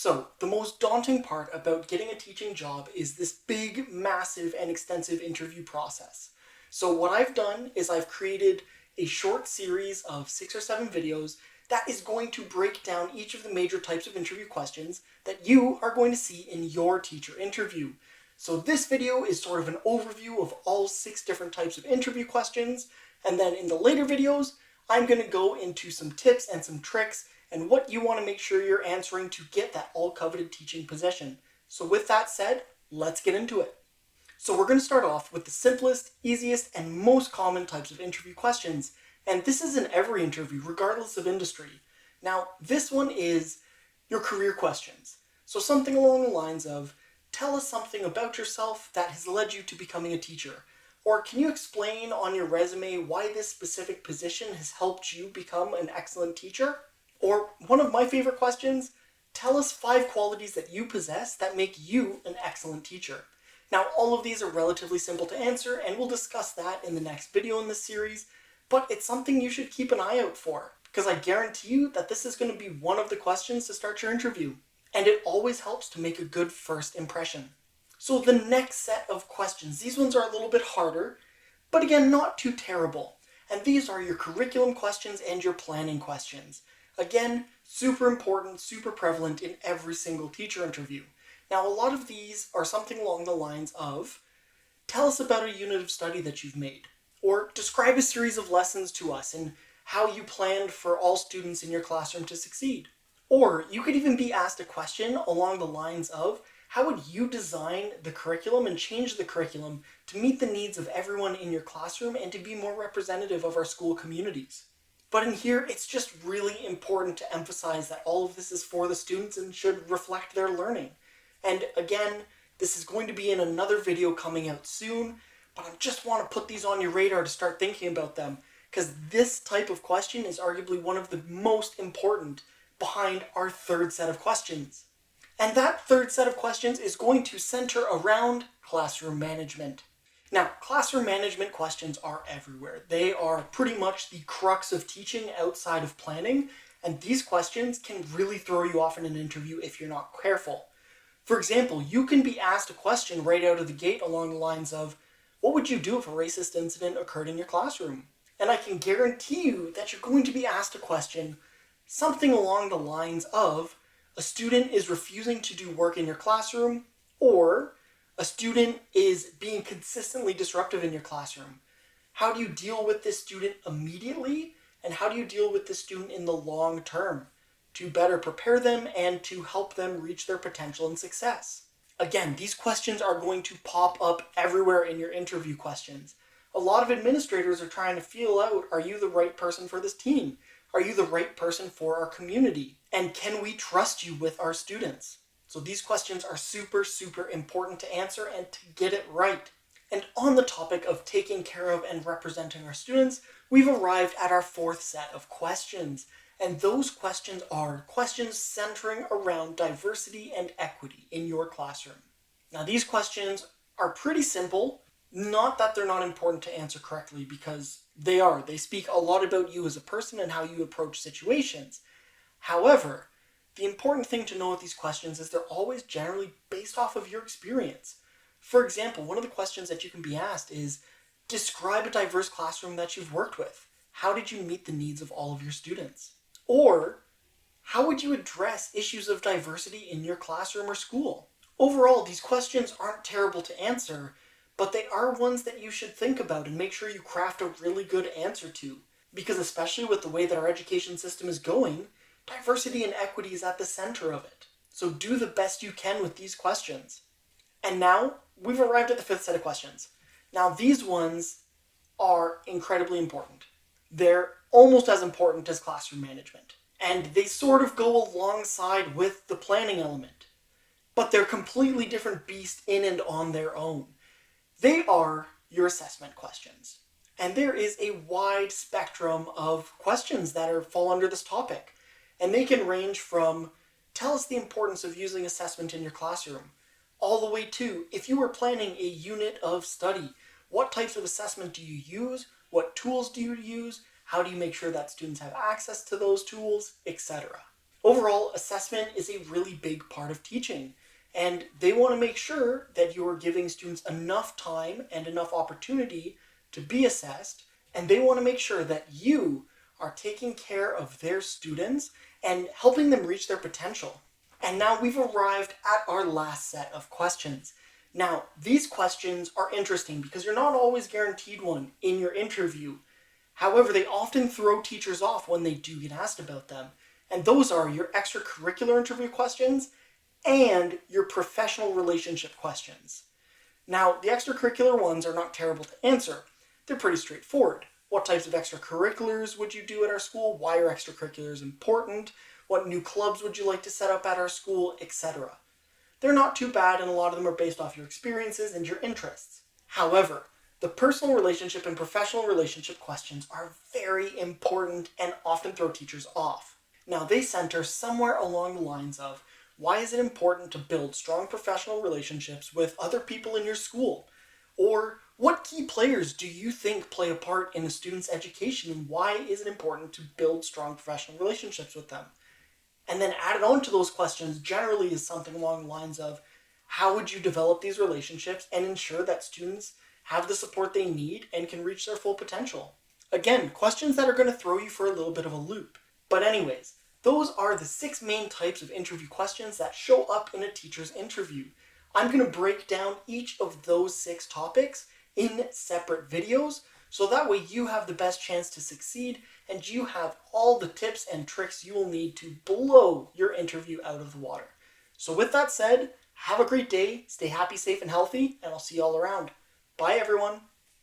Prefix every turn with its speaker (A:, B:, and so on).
A: So, the most daunting part about getting a teaching job is this big, massive, and extensive interview process. So what I've done is I've created a short series of 6 or 7 videos that is going to break down each of the major types of interview questions that you are going to see in your teacher interview. So this video is sort of an overview of all 6 different types of interview questions, and then in the later videos, I'm going to go into some tips and some tricks and what you want to make sure you're answering to get that all-coveted teaching position. So with that said, let's get into it. So we're going to start off with the simplest, easiest, and most common types of interview questions, and this is in every interview, regardless of industry. Now, this one is your career questions. So something along the lines of, tell us something about yourself that has led you to becoming a teacher. Or can you explain on your resume why this specific position has helped you become an excellent teacher? Or one of my favorite questions, tell us 5 qualities that you possess that make you an excellent teacher. Now, all of these are relatively simple to answer, and we'll discuss that in the next video in this series, but it's something you should keep an eye out for, because I guarantee you that this is going to be one of the questions to start your interview, and it always helps to make a good first impression. So the next set of questions, these ones are a little bit harder, but again, not too terrible, and these are your curriculum questions and your planning questions. Again, super important, super prevalent in every single teacher interview. Now, a lot of these are something along the lines of, tell us about a unit of study that you've made, or describe a series of lessons to us and how you planned for all students in your classroom to succeed. Or you could even be asked a question along the lines of, how would you design the curriculum and change the curriculum to meet the needs of everyone in your classroom and to be more representative of our school communities? But in here, it's just really important to emphasize that all of this is for the students and should reflect their learning. And again, this is going to be in another video coming out soon, but I just want to put these on your radar to start thinking about them, because this type of question is arguably one of the most important behind our third set of questions. And that third set of questions is going to center around classroom management. Now, classroom management questions are everywhere. They are pretty much the crux of teaching outside of planning, and these questions can really throw you off in an interview if you're not careful. For example, you can be asked a question right out of the gate along the lines of, what would you do if a racist incident occurred in your classroom? And I can guarantee you that you're going to be asked a question something along the lines of, a student is refusing to do work in your classroom, or a student is being consistently disruptive in your classroom. How do you deal with this student immediately? And how do you deal with this student in the long term to better prepare them and to help them reach their potential and success? Again, these questions are going to pop up everywhere in your interview questions. A lot of administrators are trying to feel out, are you the right person for this team? Are you the right person for our community? And can we trust you with our students? So these questions are super, super important to answer and to get it right. And on the topic of taking care of and representing our students, we've arrived at our 4th set of questions. And those questions are questions centering around diversity and equity in your classroom. Now, these questions are pretty simple. Not that they're not important to answer correctly, because they are. They speak a lot about you as a person and how you approach situations. However, the important thing to know with these questions is they're always generally based off of your experience. For example, one of the questions that you can be asked is, describe a diverse classroom that you've worked with. How did you meet the needs of all of your students? Or, how would you address issues of diversity in your classroom or school? Overall, these questions aren't terrible to answer, but they are ones that you should think about and make sure you craft a really good answer to. Because especially with the way that our education system is going, diversity and equity is at the center of it. So do the best you can with these questions. And now, we've arrived at the 5th set of questions. Now, these ones are incredibly important. They're almost as important as classroom management. And they sort of go alongside with the planning element. But they're completely different beasts in and on their own. They are your assessment questions. And there is a wide spectrum of questions that fall under this topic. And they can range from, tell us the importance of using assessment in your classroom, all the way to, if you were planning a unit of study, what types of assessment do you use? What tools do you use? How do you make sure that students have access to those tools, etc.? Overall, assessment is a really big part of teaching, and they want to make sure that you are giving students enough time and enough opportunity to be assessed, and they want to make sure that you are taking care of their students and helping them reach their potential. And now we've arrived at our last set of questions. Now, these questions are interesting because you're not always guaranteed one in your interview. However, they often throw teachers off when they do get asked about them. And those are your extracurricular interview questions and your professional relationship questions. Now, the extracurricular ones are not terrible to answer. They're pretty straightforward. What types of extracurriculars would you do at our school? Why are extracurriculars important? What new clubs would you like to set up at our school, etc. They're not too bad, and a lot of them are based off your experiences and your interests. However, the personal relationship and professional relationship questions are very important and often throw teachers off. Now, they center somewhere along the lines of, why is it important to build strong professional relationships with other people in your school? Or, what key players do you think play a part in a student's education, and why is it important to build strong professional relationships with them? And then added on to those questions generally is something along the lines of, how would you develop these relationships and ensure that students have the support they need and can reach their full potential? Again, questions that are going to throw you for a little bit of a loop. But anyways, those are the 6 main types of interview questions that show up in a teacher's interview. I'm going to break down each of those 6 topics in separate videos, so that way you have the best chance to succeed and you have all the tips and tricks you will need to blow your interview out of the water. So with that said, have a great day, stay happy, safe, and healthy, and I'll see you all around. Bye everyone.